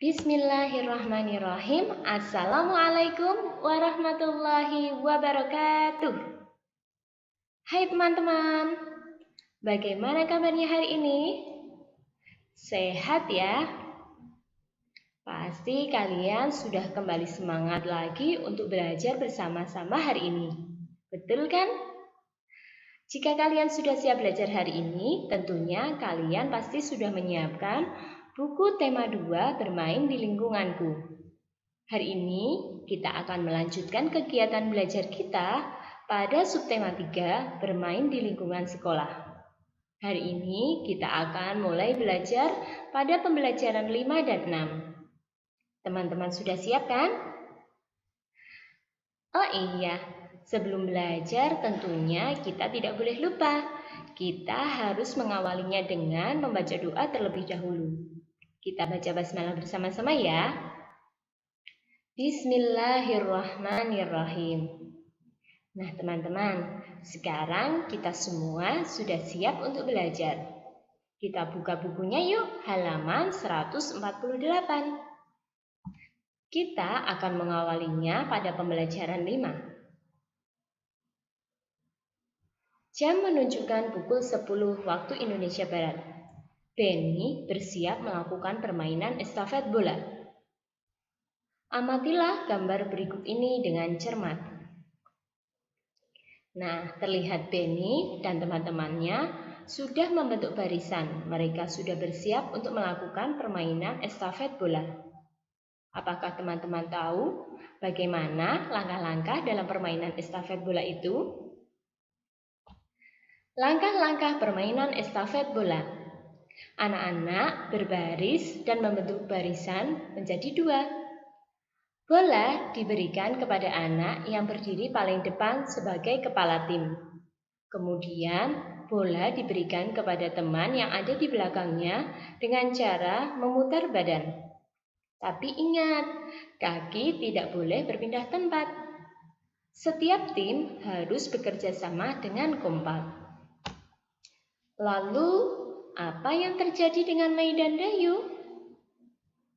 Bismillahirrahmanirrahim. Assalamualaikum warahmatullahi wabarakatuh. Hai teman-teman, bagaimana kabarnya hari ini? Sehat ya? Pasti kalian sudah kembali semangat lagi untuk belajar bersama-sama hari ini. Betul kan? Jika kalian sudah siap belajar hari ini, tentunya kalian pasti sudah menyiapkan buku tema 2 bermain di lingkunganku. Hari ini kita akan melanjutkan kegiatan belajar kita pada subtema 3 bermain di lingkungan sekolah. Hari ini kita akan mulai belajar pada pembelajaran 5 dan 6. Teman-teman sudah siap kan? Oh iya, sebelum belajar tentunya kita tidak boleh lupa. Kita harus mengawalinya dengan membaca doa terlebih dahulu. Kita baca basmalah bersama-sama ya. Bismillahirrahmanirrahim. Nah teman-teman, sekarang kita semua sudah siap untuk belajar. Kita buka bukunya yuk, halaman 148. Kita akan mengawalinya pada pembelajaran 5. Jam menunjukkan pukul 10 waktu Indonesia Barat. Benny bersiap melakukan permainan estafet bola. Amatilah gambar berikut ini dengan cermat. Nah, terlihat Benny dan teman-temannya sudah membentuk barisan. Mereka sudah bersiap untuk melakukan permainan estafet bola. Apakah teman-teman tahu bagaimana langkah-langkah dalam permainan estafet bola itu? Langkah-langkah permainan estafet bola. Anak-anak berbaris dan membentuk barisan menjadi 2. Bola diberikan kepada anak yang berdiri paling depan sebagai kepala tim. Kemudian, bola diberikan kepada teman yang ada di belakangnya dengan cara memutar badan. Tapi ingat, kaki tidak boleh berpindah tempat. Setiap tim harus bekerja sama dengan kompak. Lalu, apa yang terjadi dengan Mei dan Dayu?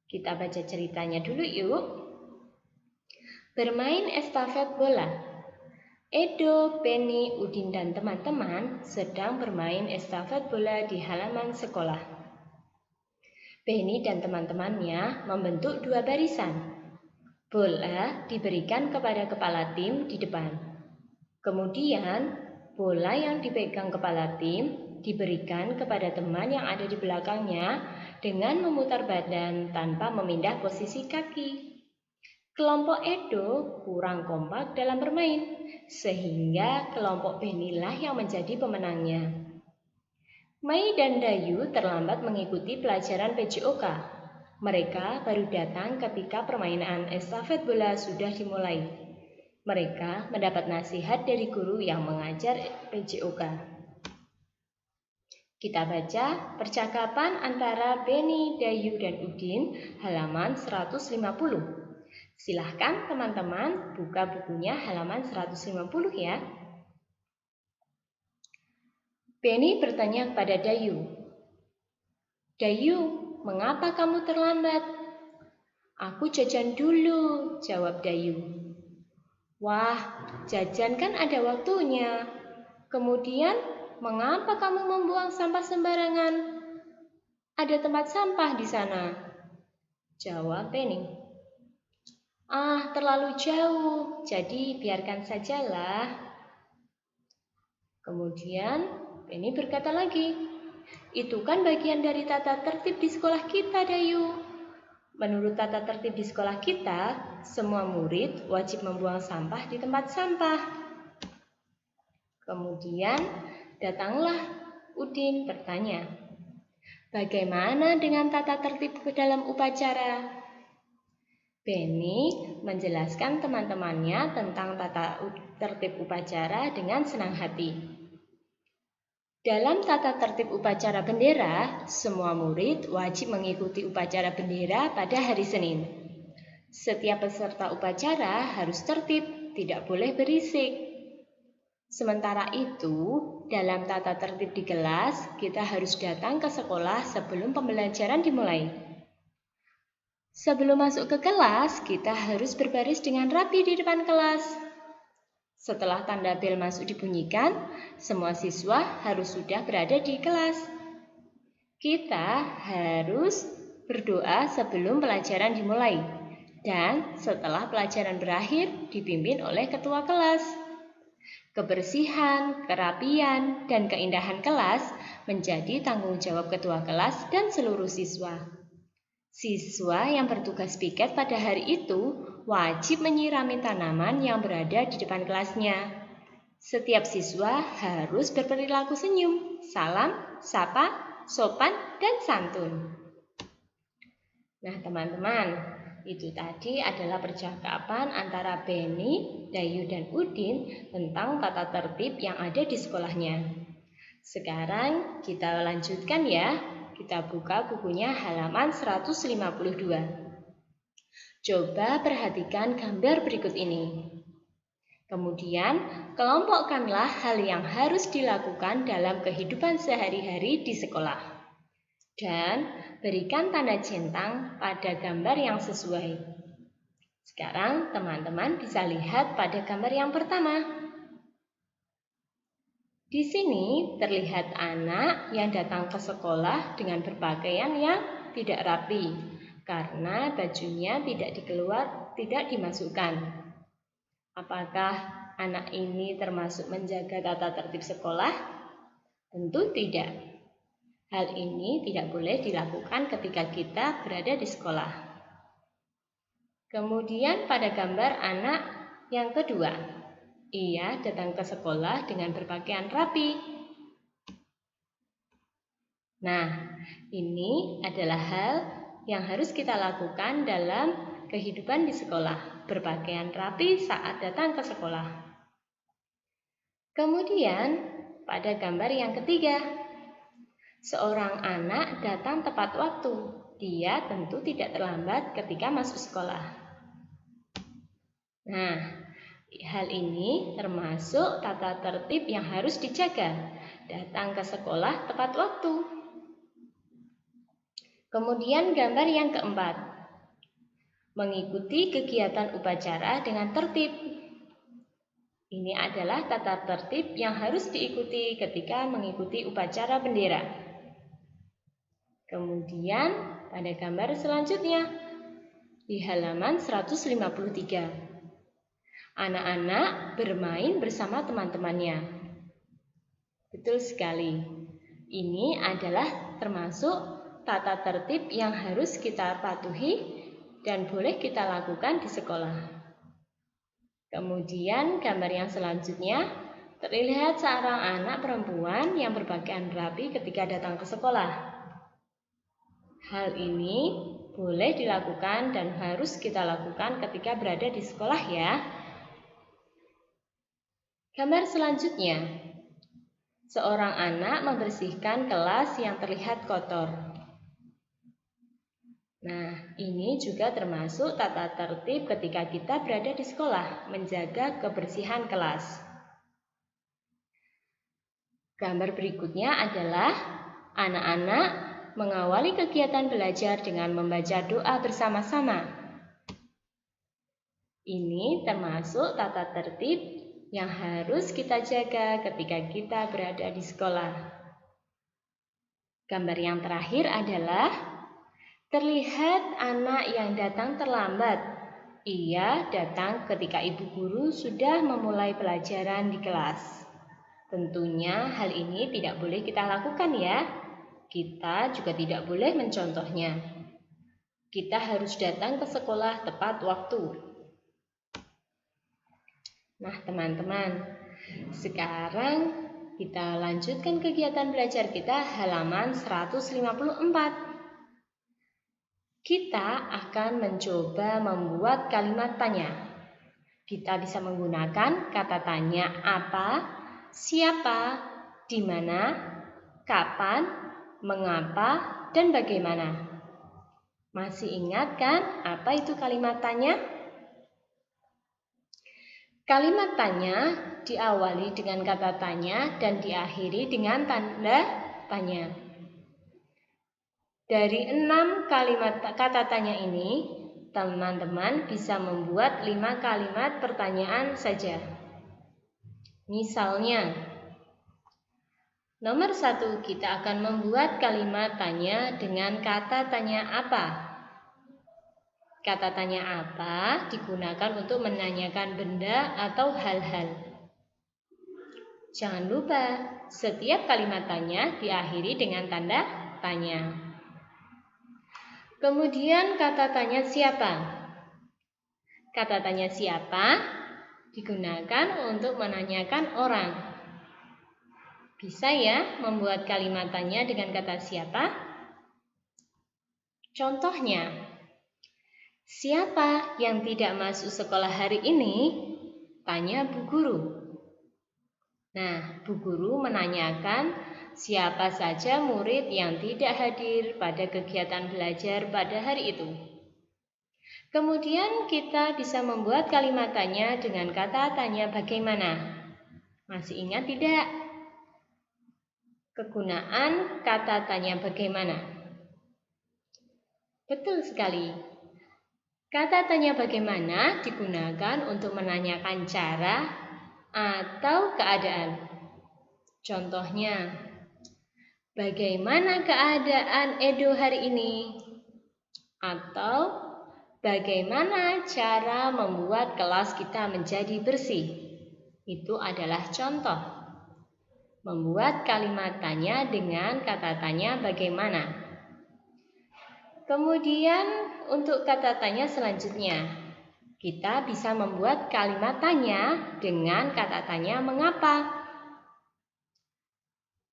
Kita baca ceritanya dulu yuk. Bermain estafet bola. Edo, Penny, Udin, dan teman-teman sedang bermain estafet bola di halaman sekolah. Penny dan teman-temannya membentuk 2 barisan. Bola diberikan kepada kepala tim di depan. Kemudian, bola yang dipegang kepala tim diberikan kepada teman yang ada di belakangnya dengan memutar badan tanpa memindah posisi kaki. Kelompok Edo kurang kompak dalam bermain, sehingga kelompok Benny lah yang menjadi pemenangnya. Mei dan Dayu terlambat mengikuti pelajaran PJOK. Mereka baru datang ketika permainan estafet bola sudah dimulai. Mereka mendapat nasihat dari guru yang mengajar PJOK. Kita baca percakapan antara Benny, Dayu, dan Udin halaman 150. Silahkan teman-teman buka bukunya halaman 150 ya. Benny bertanya kepada Dayu. Dayu, mengapa kamu terlambat? Aku jajan dulu, jawab Dayu. Wah, jajan kan ada waktunya. Kemudian, mengapa kamu membuang sampah sembarangan? Ada tempat sampah di sana, jawab Benny. Ah, terlalu jauh, jadi biarkan sajalah. Kemudian, Benny berkata lagi, itu kan bagian dari tata tertib di sekolah kita, Dayu. Menurut tata tertib di sekolah kita, semua murid wajib membuang sampah di tempat sampah. Kemudian datanglah Udin bertanya, bagaimana dengan tata tertib ke dalam upacara? Benny menjelaskan teman-temannya tentang tata tertib upacara dengan senang hati. Dalam tata tertib upacara bendera, semua murid wajib mengikuti upacara bendera pada hari Senin. Setiap peserta upacara harus tertib, tidak boleh berisik. Sementara itu, dalam tata tertib di kelas, kita harus datang ke sekolah sebelum pembelajaran dimulai. Sebelum masuk ke kelas, kita harus berbaris dengan rapi di depan kelas. Setelah tanda bel masuk dibunyikan, semua siswa harus sudah berada di kelas. Kita harus berdoa sebelum pelajaran dimulai, dan setelah pelajaran berakhir dipimpin oleh ketua kelas. Kebersihan, kerapian, dan keindahan kelas menjadi tanggung jawab ketua kelas dan seluruh siswa. Siswa yang bertugas piket pada hari itu wajib menyirami tanaman yang berada di depan kelasnya. Setiap siswa harus berperilaku senyum, salam, sapa, sopan, dan santun. Nah, teman-teman, itu tadi adalah percakapan antara Beni, Dayu, dan Udin tentang tata tertib yang ada di sekolahnya. Sekarang kita lanjutkan ya. Kita buka bukunya halaman 152. Coba perhatikan gambar berikut ini. Kemudian, kelompokkanlah hal yang harus dilakukan dalam kehidupan sehari-hari di sekolah. Dan berikan tanda centang pada gambar yang sesuai. Sekarang teman-teman bisa lihat pada gambar yang pertama. Di sini terlihat anak yang datang ke sekolah dengan berpakaian yang tidak rapi karena bajunya tidak dimasukkan. Apakah anak ini termasuk menjaga tata tertib sekolah? Tentu tidak. Hal ini tidak boleh dilakukan ketika kita berada di sekolah. Kemudian pada gambar anak yang kedua, ia datang ke sekolah dengan berpakaian rapi. Nah, ini adalah hal yang harus kita lakukan dalam kehidupan di sekolah, berpakaian rapi saat datang ke sekolah. Kemudian, pada gambar yang ketiga, seorang anak datang tepat waktu. Dia tentu tidak terlambat ketika masuk sekolah. Nah, hal ini termasuk tata tertib yang harus dijaga, datang ke sekolah tepat waktu. Kemudian gambar yang keempat, mengikuti kegiatan upacara dengan tertib. Ini adalah tata tertib yang harus diikuti ketika mengikuti upacara bendera. Kemudian pada gambar selanjutnya, di halaman 153. Anak-anak bermain bersama teman-temannya. Betul sekali. Ini adalah termasuk tata tertib yang harus kita patuhi dan boleh kita lakukan di sekolah. Kemudian gambar yang selanjutnya, terlihat seorang anak perempuan yang berpakaian rapi ketika datang ke sekolah. Hal ini boleh dilakukan dan harus kita lakukan ketika berada di sekolah ya. Gambar selanjutnya, seorang anak membersihkan kelas yang terlihat kotor. Nah, ini juga termasuk tata tertib ketika kita berada di sekolah, menjaga kebersihan kelas. Gambar berikutnya adalah anak-anak mengawali kegiatan belajar dengan membaca doa bersama-sama. Ini termasuk tata tertib yang harus kita jaga ketika kita berada di sekolah. Gambar yang terakhir adalah terlihat anak yang datang terlambat. Ia datang ketika ibu guru sudah memulai pelajaran di kelas. Tentunya hal ini tidak boleh kita lakukan ya. Kita juga tidak boleh mencontohnya. Kita harus datang ke sekolah tepat waktu. Nah, teman-teman, sekarang kita lanjutkan kegiatan belajar kita halaman 154. Kita akan mencoba membuat kalimat tanya. Kita bisa menggunakan kata tanya apa, siapa, di mana, kapan, mengapa, dan bagaimana. Masih ingat kan apa itu kalimat tanya? Kalimat tanya diawali dengan kata tanya dan diakhiri dengan tanda tanya. Dari 6 kalimat kata tanya ini, teman-teman bisa membuat 5 kalimat pertanyaan saja. Misalnya, nomor 1, kita akan membuat kalimat tanya dengan kata tanya apa. Kata tanya apa digunakan untuk menanyakan benda atau hal-hal. Jangan lupa, setiap kalimat tanya diakhiri dengan tanda tanya. Kemudian kata tanya siapa. Kata tanya siapa digunakan untuk menanyakan orang. Bisa ya membuat kalimat tanya dengan kata siapa? Contohnya, siapa yang tidak masuk sekolah hari ini? Tanya Bu Guru. Nah, Bu Guru menanyakan siapa saja murid yang tidak hadir pada kegiatan belajar pada hari itu. Kemudian kita bisa membuat kalimat tanya dengan kata tanya bagaimana. Masih ingat tidak? Kegunaan kata tanya bagaimana. Betul sekali. Kata tanya bagaimana digunakan untuk menanyakan cara atau keadaan. Contohnya, bagaimana keadaan Edo hari ini? Atau bagaimana cara membuat kelas kita menjadi bersih? Itu adalah contoh. Membuat kalimat tanya dengan kata tanya bagaimana. Kemudian untuk kata tanya selanjutnya, kita bisa membuat kalimat tanya dengan kata tanya mengapa.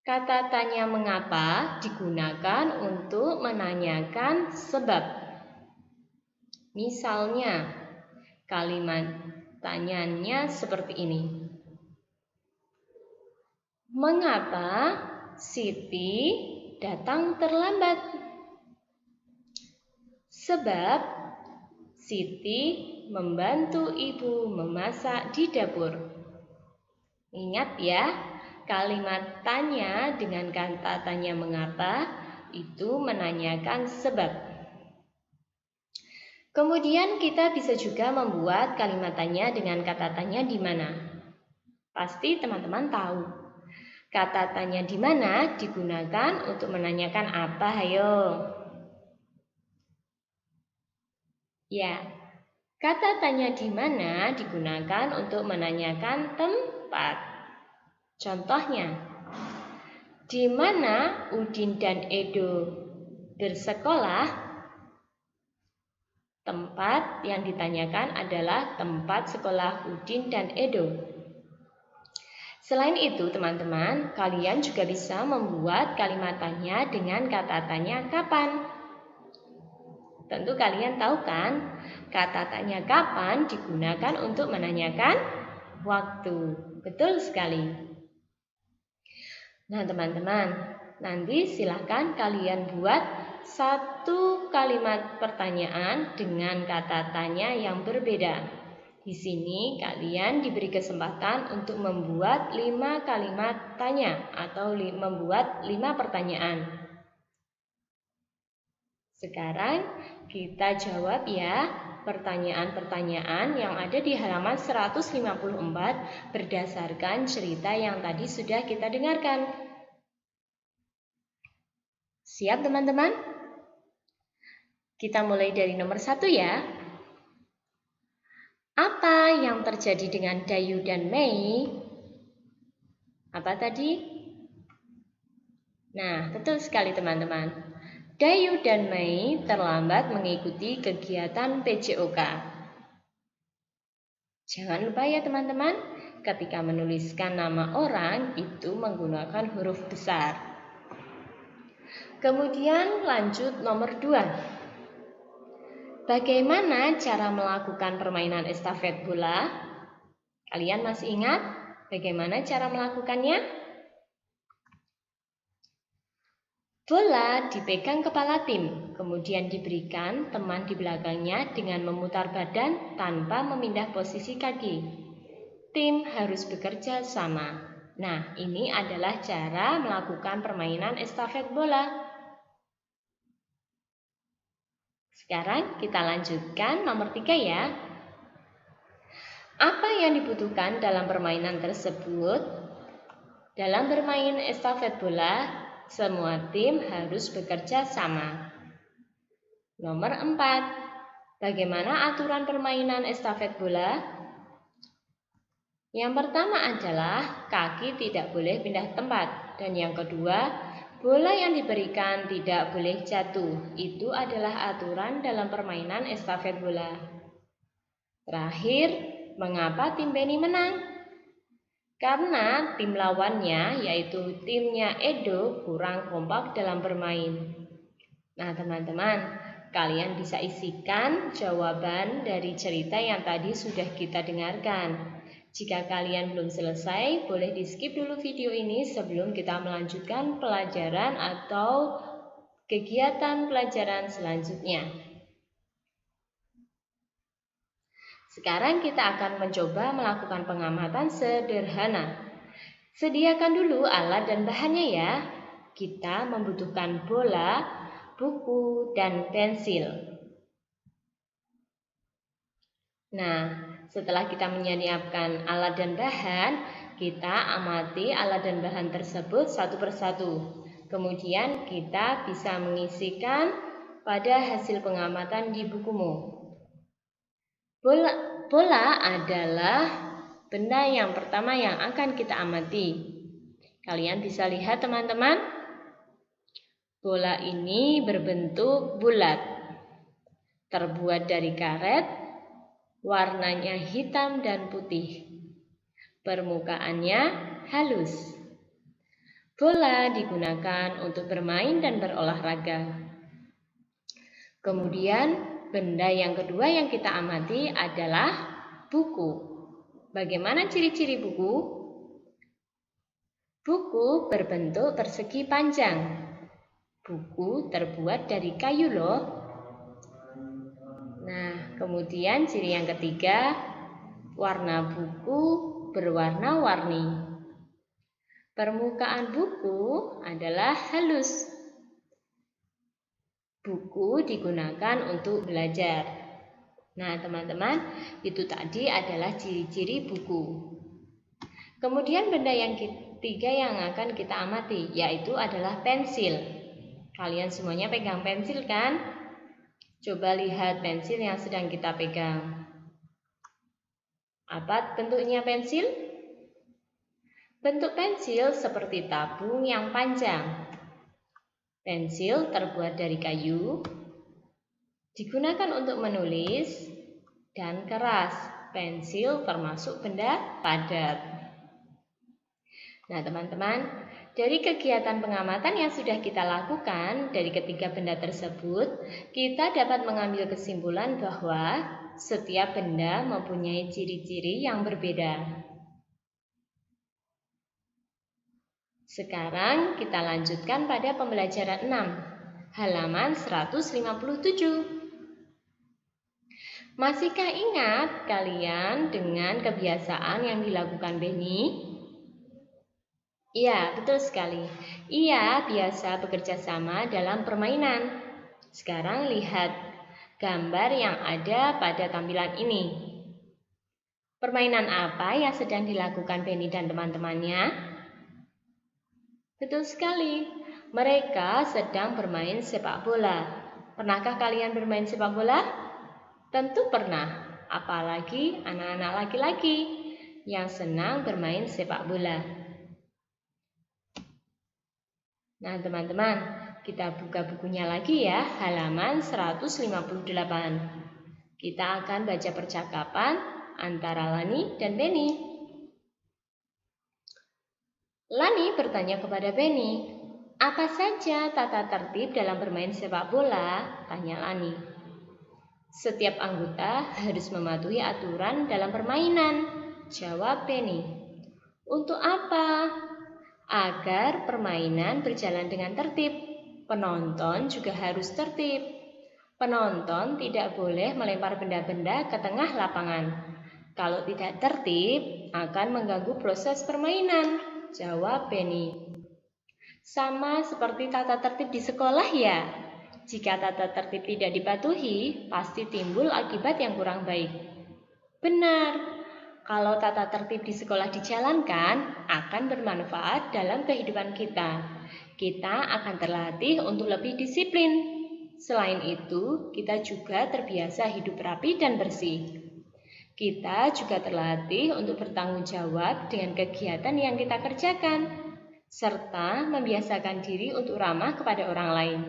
Kata tanya mengapa digunakan untuk menanyakan sebab. Misalnya, kalimat tanyanya seperti ini. Mengapa Siti datang terlambat? Sebab Siti membantu ibu memasak di dapur. Ingat ya, kalimat tanya dengan kata tanya mengapa itu menanyakan sebab. Kemudian kita bisa juga membuat kalimat tanya dengan kata tanya di mana. Pasti teman-teman tahu. Kata tanya di mana digunakan untuk menanyakan apa, hayo? Ya, kata tanya di mana digunakan untuk menanyakan tempat. Contohnya, di mana Udin dan Edo bersekolah? Tempat yang ditanyakan adalah tempat sekolah Udin dan Edo. Selain itu, teman-teman, kalian juga bisa membuat kalimat tanya dengan kata tanya kapan. Tentu kalian tahu kan, kata tanya kapan digunakan untuk menanyakan waktu. Betul sekali. Nah, teman-teman, nanti silakan kalian buat satu kalimat pertanyaan dengan kata tanya yang berbeda. Di sini kalian diberi kesempatan untuk membuat 5 kalimat tanya atau membuat 5 pertanyaan. Sekarang kita jawab ya pertanyaan-pertanyaan yang ada di halaman 154 berdasarkan cerita yang tadi sudah kita dengarkan. Siap teman-teman? Kita mulai dari nomor 1 ya. Apa yang terjadi dengan Dayu dan Mei? Apa tadi? Nah, betul sekali teman-teman. Dayu dan Mei terlambat mengikuti kegiatan PJOK. Jangan lupa ya teman-teman, ketika menuliskan nama orang itu menggunakan huruf besar. Kemudian lanjut nomor 2. Bagaimana cara melakukan permainan estafet bola? Kalian masih ingat bagaimana cara melakukannya? Bola dipegang kepala tim, kemudian diberikan teman di belakangnya dengan memutar badan tanpa memindah posisi kaki. Tim harus bekerja sama. Nah, ini adalah cara melakukan permainan estafet bola. Sekarang kita lanjutkan nomor 3 ya. Apa yang dibutuhkan dalam permainan tersebut? Dalam bermain estafet bola, semua tim harus bekerja sama. Nomor 4. Bagaimana aturan permainan estafet bola? Yang pertama adalah kaki tidak boleh pindah tempat. Dan yang kedua, bola yang diberikan tidak boleh jatuh. Itu adalah aturan dalam permainan estafet bola. Terakhir, mengapa tim Beni menang? Karena tim lawannya, yaitu timnya Edo, kurang kompak dalam bermain. Nah teman-teman, kalian bisa isikan jawaban dari cerita yang tadi sudah kita dengarkan. Jika kalian belum selesai, boleh di-skip dulu video ini sebelum kita melanjutkan pelajaran atau kegiatan pelajaran selanjutnya. Sekarang kita akan mencoba melakukan pengamatan sederhana. Sediakan dulu alat dan bahannya ya. Kita membutuhkan bola, buku, dan pensil. Nah, setelah kita menyiapkan alat dan bahan, kita amati alat dan bahan tersebut satu persatu. Kemudian kita bisa mengisikan pada hasil pengamatan di bukumu. Bola adalah benda yang pertama yang akan kita amati. Kalian bisa lihat teman-teman, bola ini berbentuk bulat, terbuat dari karet, warnanya hitam dan putih. Permukaannya halus. Bola digunakan untuk bermain dan berolahraga. Kemudian, benda yang kedua yang kita amati adalah buku. Bagaimana ciri-ciri buku? Buku berbentuk persegi panjang. Buku terbuat dari kayu loh. Nah, kemudian ciri yang ketiga, warna buku berwarna-warni. Permukaan buku adalah halus. Buku digunakan untuk belajar. Nah, teman-teman, itu tadi adalah ciri-ciri buku. Kemudian benda yang ketiga yang akan kita amati, yaitu adalah pensil. Kalian semuanya pegang pensil kan? Coba lihat pensil yang sedang kita pegang. Apa bentuknya pensil? Bentuk pensil seperti tabung yang panjang. Pensil terbuat dari kayu, digunakan untuk menulis, dan keras. Pensil termasuk benda padat. Nah teman-teman, dari kegiatan pengamatan yang sudah kita lakukan dari ketiga benda tersebut, kita dapat mengambil kesimpulan bahwa setiap benda mempunyai ciri-ciri yang berbeda. Sekarang kita lanjutkan pada pembelajaran 6, halaman 157. Masihkah ingat kalian dengan kebiasaan yang dilakukan Beni? Iya, betul sekali. Ia biasa bekerja sama dalam permainan. Sekarang lihat gambar yang ada pada tampilan ini. Permainan apa yang sedang dilakukan Beni dan teman-temannya? Betul sekali, mereka sedang bermain sepak bola. Pernahkah kalian bermain sepak bola? Tentu pernah, apalagi anak-anak laki-laki yang senang bermain sepak bola. Nah teman-teman, kita buka bukunya lagi ya, halaman 158. Kita akan baca percakapan antara Lani dan Beni. Lani bertanya kepada Beni, "Apa saja tata tertib dalam bermain sepak bola?" tanya Lani. "Setiap anggota harus mematuhi aturan dalam permainan," jawab Beni. "Untuk apa?" "Agar permainan berjalan dengan tertib. Penonton juga harus tertib. Penonton tidak boleh melempar benda-benda ke tengah lapangan. Kalau tidak tertib, akan mengganggu proses permainan," jawab Beni. "Sama seperti tata tertib di sekolah ya?" Jika tata tertib tidak dipatuhi, pasti timbul akibat yang kurang baik. Benar, kalau tata tertib di sekolah dijalankan, akan bermanfaat dalam kehidupan kita. Kita akan terlatih untuk lebih disiplin. Selain itu, kita juga terbiasa hidup rapi dan bersih. Kita juga terlatih untuk bertanggung jawab dengan kegiatan yang kita kerjakan, serta membiasakan diri untuk ramah kepada orang lain.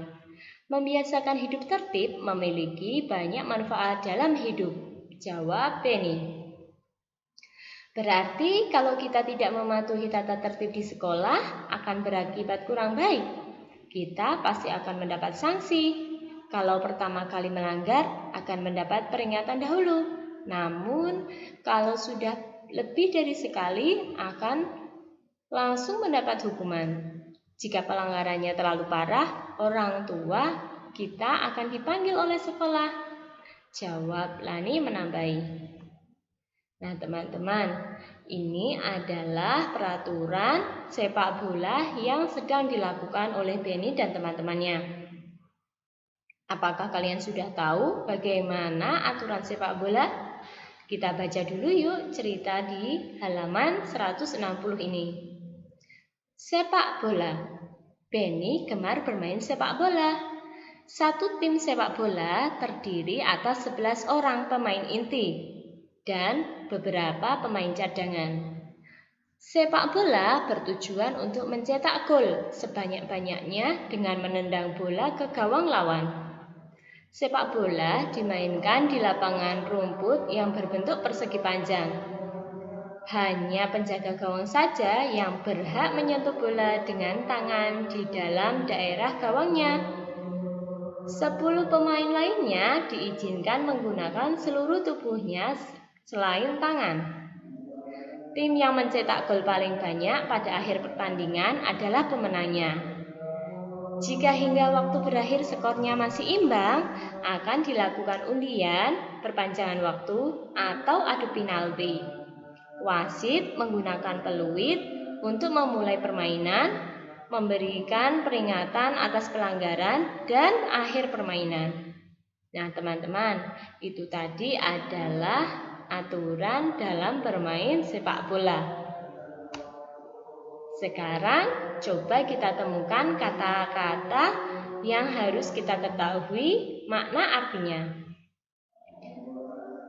Membiasakan hidup tertib memiliki banyak manfaat dalam hidup, jawab Penny. Berarti kalau kita tidak mematuhi tata tertib di sekolah akan berakibat kurang baik. Kita pasti akan mendapat sanksi. Kalau pertama kali melanggar akan mendapat peringatan dahulu. Namun kalau sudah lebih dari sekali akan langsung mendapat hukuman. Jika pelanggarannya terlalu parah, orang tua kita akan dipanggil oleh sekolah. Jawab Lani menambahi. Nah teman-teman, ini adalah peraturan sepak bola yang sedang dilakukan oleh Benny dan teman-temannya. Apakah kalian sudah tahu bagaimana aturan sepak bola? Kita baca dulu yuk cerita di halaman 160 ini. Sepak bola. Benny gemar bermain sepak bola. Satu tim sepak bola terdiri atas 11 orang pemain inti dan beberapa pemain cadangan. Sepak bola bertujuan untuk mencetak gol sebanyak-banyaknya dengan menendang bola ke gawang lawan. Sepak bola dimainkan di lapangan rumput yang berbentuk persegi panjang. Hanya penjaga gawang saja yang berhak menyentuh bola dengan tangan di dalam daerah gawangnya. 10 pemain lainnya diizinkan menggunakan seluruh tubuhnya selain tangan. Tim yang mencetak gol paling banyak pada akhir pertandingan adalah pemenangnya. Jika hingga waktu berakhir skornya masih imbang, akan dilakukan undian, perpanjangan waktu, atau adu penalti. Wasit menggunakan peluit untuk memulai permainan, memberikan peringatan atas pelanggaran, dan akhir permainan. Nah teman-teman, itu tadi adalah aturan dalam bermain sepak bola. Sekarang coba kita temukan kata-kata yang harus kita ketahui makna artinya.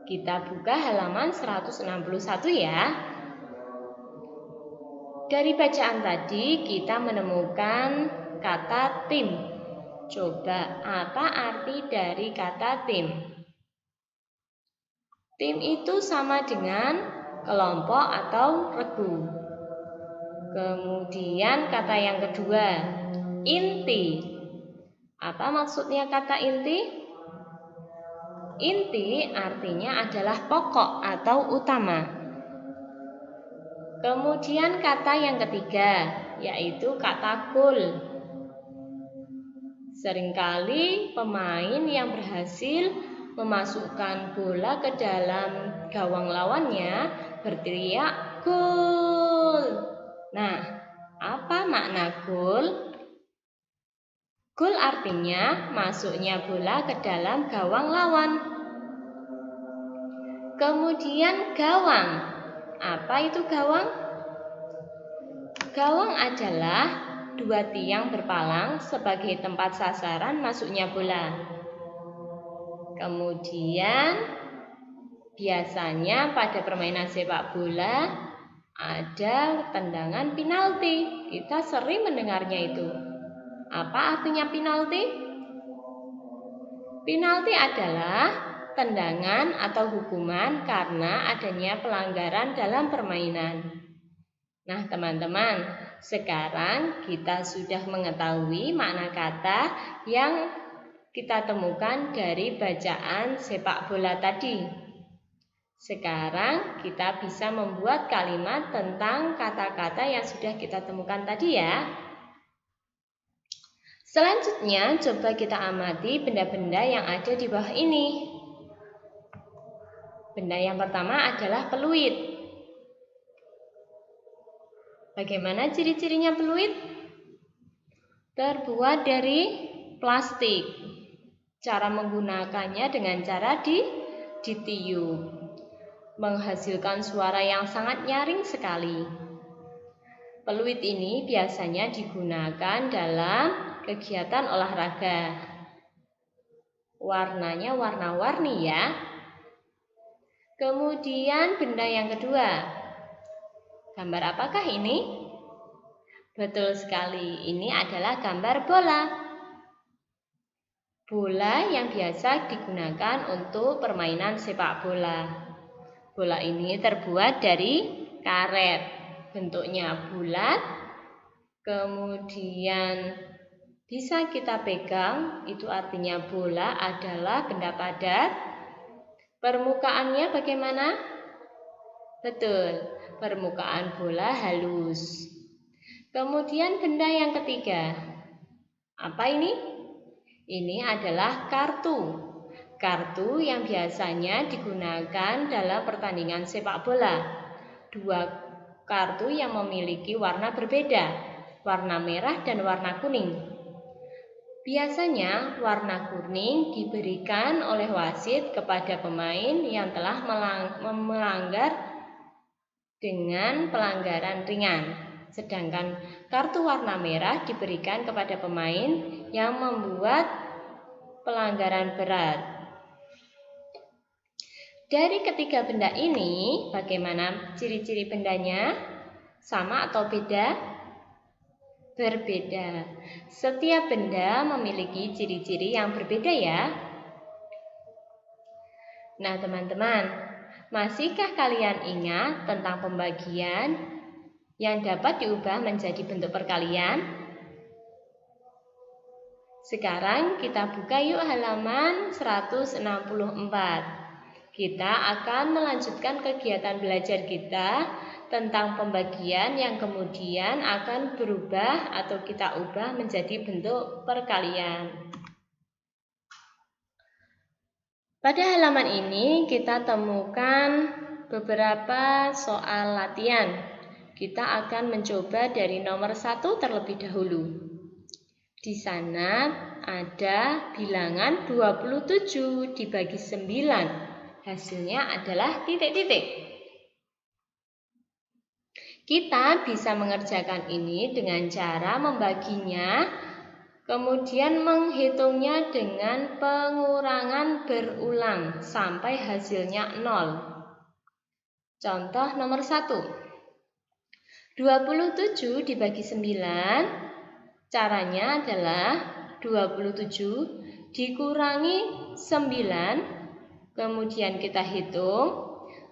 Kita buka halaman 161 ya. Dari bacaan tadi kita menemukan kata tim. Coba apa arti dari kata tim? Tim itu sama dengan kelompok atau regu. Kemudian kata yang kedua, inti. Apa maksudnya kata inti? Inti artinya adalah pokok atau utama. Kemudian kata yang ketiga, yaitu kata gol. Seringkali pemain yang berhasil memasukkan bola ke dalam gawang lawannya berteriak gol. Nah, apa makna gol? Gol artinya masuknya bola ke dalam gawang lawan. Kemudian gawang. Apa itu gawang? Gawang adalah dua tiang berpalang sebagai tempat sasaran masuknya bola. Kemudian biasanya pada permainan sepak bola ada tendangan penalti. Kita sering mendengarnya itu. Apa artinya penalti? Penalti adalah tendangan atau hukuman karena adanya pelanggaran dalam permainan. Nah teman-teman, sekarang kita sudah mengetahui makna kata yang kita temukan dari bacaan sepak bola tadi. Sekarang kita bisa membuat kalimat tentang kata-kata yang sudah kita temukan tadi ya. Selanjutnya coba kita amati benda-benda yang ada di bawah ini. Benda yang pertama adalah peluit. Bagaimana ciri-cirinya peluit? Terbuat dari plastik. Cara menggunakannya dengan cara ditiup, menghasilkan suara yang sangat nyaring sekali. Peluit ini biasanya digunakan dalam kegiatan olahraga. Warnanya warna-warni ya. Kemudian benda yang kedua. Gambar apakah ini? Betul sekali, ini adalah gambar bola. Bola yang biasa digunakan untuk permainan sepak bola. Bola ini terbuat dari karet. Bentuknya bulat. Kemudian bisa kita pegang, itu artinya bola adalah benda padat. Permukaannya bagaimana? Betul, permukaan bola halus. Kemudian benda yang ketiga. Apa ini? Ini adalah kartu. Kartu yang biasanya digunakan dalam pertandingan sepak bola. Dua kartu yang memiliki warna berbeda, warna merah dan warna kuning. Biasanya warna kuning diberikan oleh wasit kepada pemain yang telah melanggar dengan pelanggaran ringan. Sedangkan kartu warna merah diberikan kepada pemain yang membuat pelanggaran berat. Dari ketiga benda ini, bagaimana ciri-ciri bendanya? Sama atau beda? Berbeda. Setiap benda memiliki ciri-ciri yang berbeda ya. Nah teman-teman, masihkah kalian ingat tentang pembagian yang dapat diubah menjadi bentuk perkalian? Sekarang kita buka yuk halaman 164. Kita akan melanjutkan kegiatan belajar kita tentang pembagian yang kemudian akan berubah atau kita ubah menjadi bentuk perkalian. Pada halaman ini kita temukan beberapa soal latihan. Kita akan mencoba dari nomor 1 terlebih dahulu. Di sana ada bilangan 27 dibagi 9. Hasilnya adalah titik-titik. Kita bisa mengerjakan ini dengan cara membaginya, kemudian menghitungnya dengan pengurangan berulang sampai hasilnya 0. Contoh nomor 1. 27 dibagi 9, caranya adalah 27 dikurangi 9, kemudian kita hitung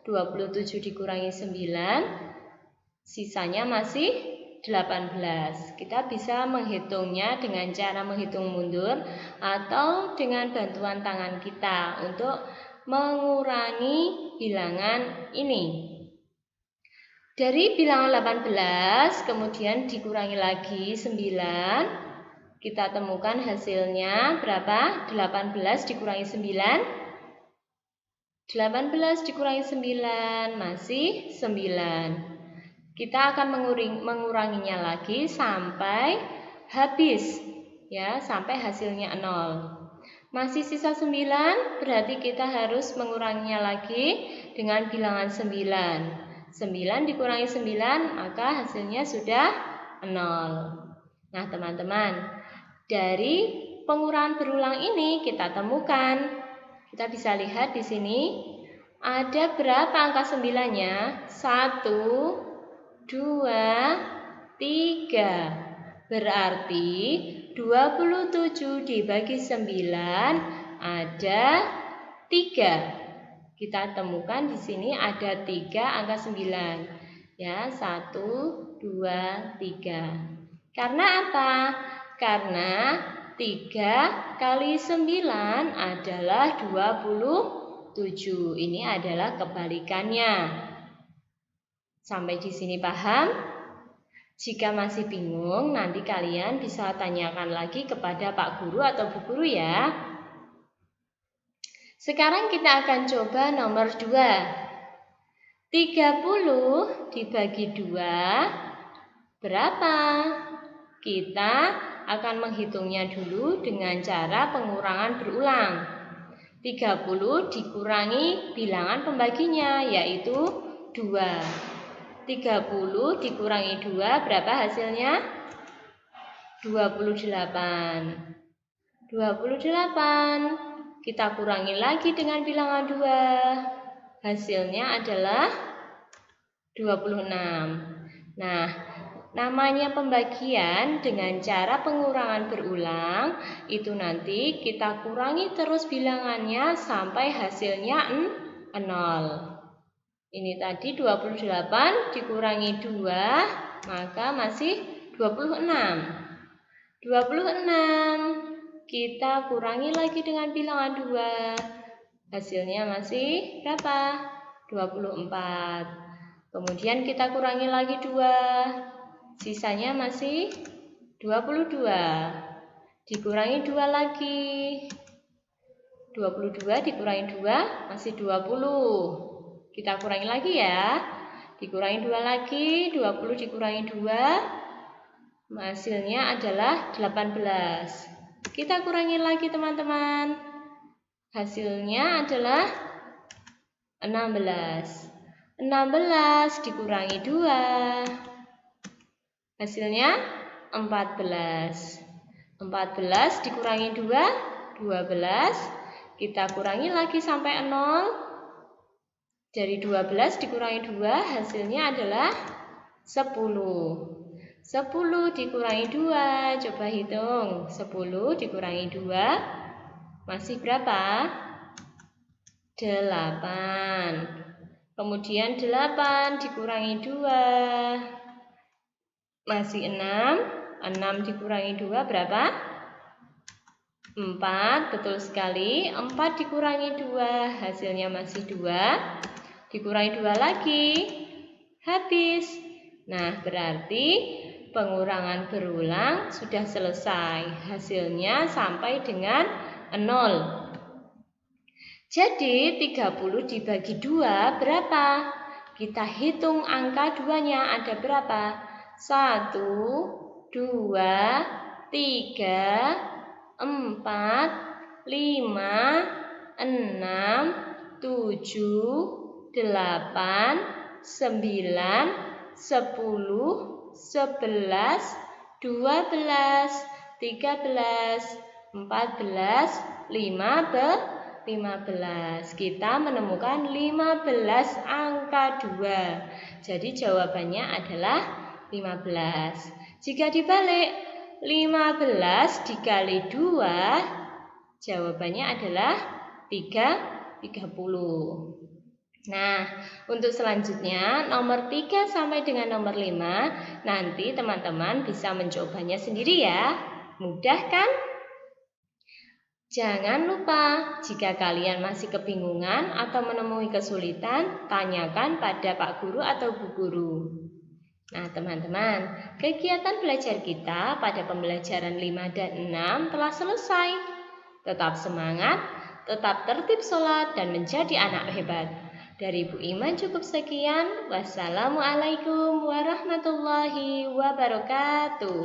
27 dikurangi 9, sisanya masih 18. Kita bisa menghitungnya dengan cara menghitung mundur atau dengan bantuan tangan kita untuk mengurangi bilangan ini. Dari bilangan 18 kemudian dikurangi lagi 9. Kita temukan hasilnya berapa? 18 dikurangi 9. 18 dikurangi 9 masih 9. Kita akan menguranginya lagi sampai habis, ya, sampai hasilnya 0. Masih sisa 9, berarti kita harus menguranginya lagi dengan bilangan 9. 9 dikurangi 9, maka hasilnya sudah 0. Nah, teman-teman, dari pengurangan berulang ini kita temukan. Kita bisa lihat di sini ada berapa angka 9-nya? 1, 2, 3. Berarti 27 dibagi 9 ada 3. Kita temukan di sini ada 3 angka 9. Ya, 1, 2, 3. Karena apa? Karena 3 kali 9 adalah 27. Ini adalah kebalikannya. Sampai di sini paham? Jika masih bingung, nanti kalian bisa tanyakan lagi kepada Pak Guru atau Bu Guru ya. Sekarang kita akan coba nomor 2. 30 dibagi 2 berapa? Kita akan menghitungnya dulu dengan cara pengurangan berulang. 30 dikurangi bilangan pembaginya, yaitu 2. 30 dikurangi 2 berapa hasilnya? 28. 28 kita kurangi lagi dengan bilangan 2. Hasilnya adalah 26. Nah, namanya pembagian dengan cara pengurangan berulang, itu nanti kita kurangi terus bilangannya sampai hasilnya 0. Ini tadi 28 dikurangi 2, maka masih 26. 26 kita kurangi lagi dengan bilangan 2. Hasilnya masih berapa? 24. Kemudian kita kurangi lagi 2. Sisanya masih 22. Dikurangi 2 lagi. 22 dikurangi 2 masih 20. Kita kurangi lagi ya. Dikurangi 2 lagi, 20 dikurangi 2. Hasilnya adalah 18. Kita kurangi lagi teman-teman. Hasilnya adalah 16. 16 dikurangi 2. Hasilnya 14. 14 dikurangi 2, 12. Kita kurangi lagi sampai 0. Dari 12 dikurangi 2, hasilnya adalah 10. 10 dikurangi 2, coba hitung. 10 dikurangi 2, masih berapa? 8. Kemudian 8 dikurangi 2. Masih 6. 6 dikurangi 2 berapa? 4. Betul sekali. 4 dikurangi 2. Hasilnya masih 2. Dikurangi 2 lagi. Habis. Nah, berarti pengurangan berulang sudah selesai. Hasilnya sampai dengan 0. Jadi 30 dibagi 2 berapa? Kita hitung angka 2-nya ada berapa? 1, 2, 3, 4, 5, 6, 7, 8, 9, 10, 11, 12, 13, 14, 15. Kita menemukan 15 angka 2. Jadi jawabannya adalah 15. Jika dibalik 15 dikali 2, jawabannya adalah 30. Nah, untuk selanjutnya nomor 3 sampai dengan nomor 5 nanti teman-teman bisa mencobanya sendiri ya. Mudah kan? Jangan lupa, jika kalian masih kebingungan atau menemui kesulitan, tanyakan pada Pak Guru atau Bu Guru. Nah teman-teman, kegiatan belajar kita pada pembelajaran 5 dan 6 telah selesai. Tetap semangat, tetap tertib sholat dan menjadi anak hebat. Dari Bu Iman cukup sekian. Wassalamualaikum warahmatullahi wabarakatuh.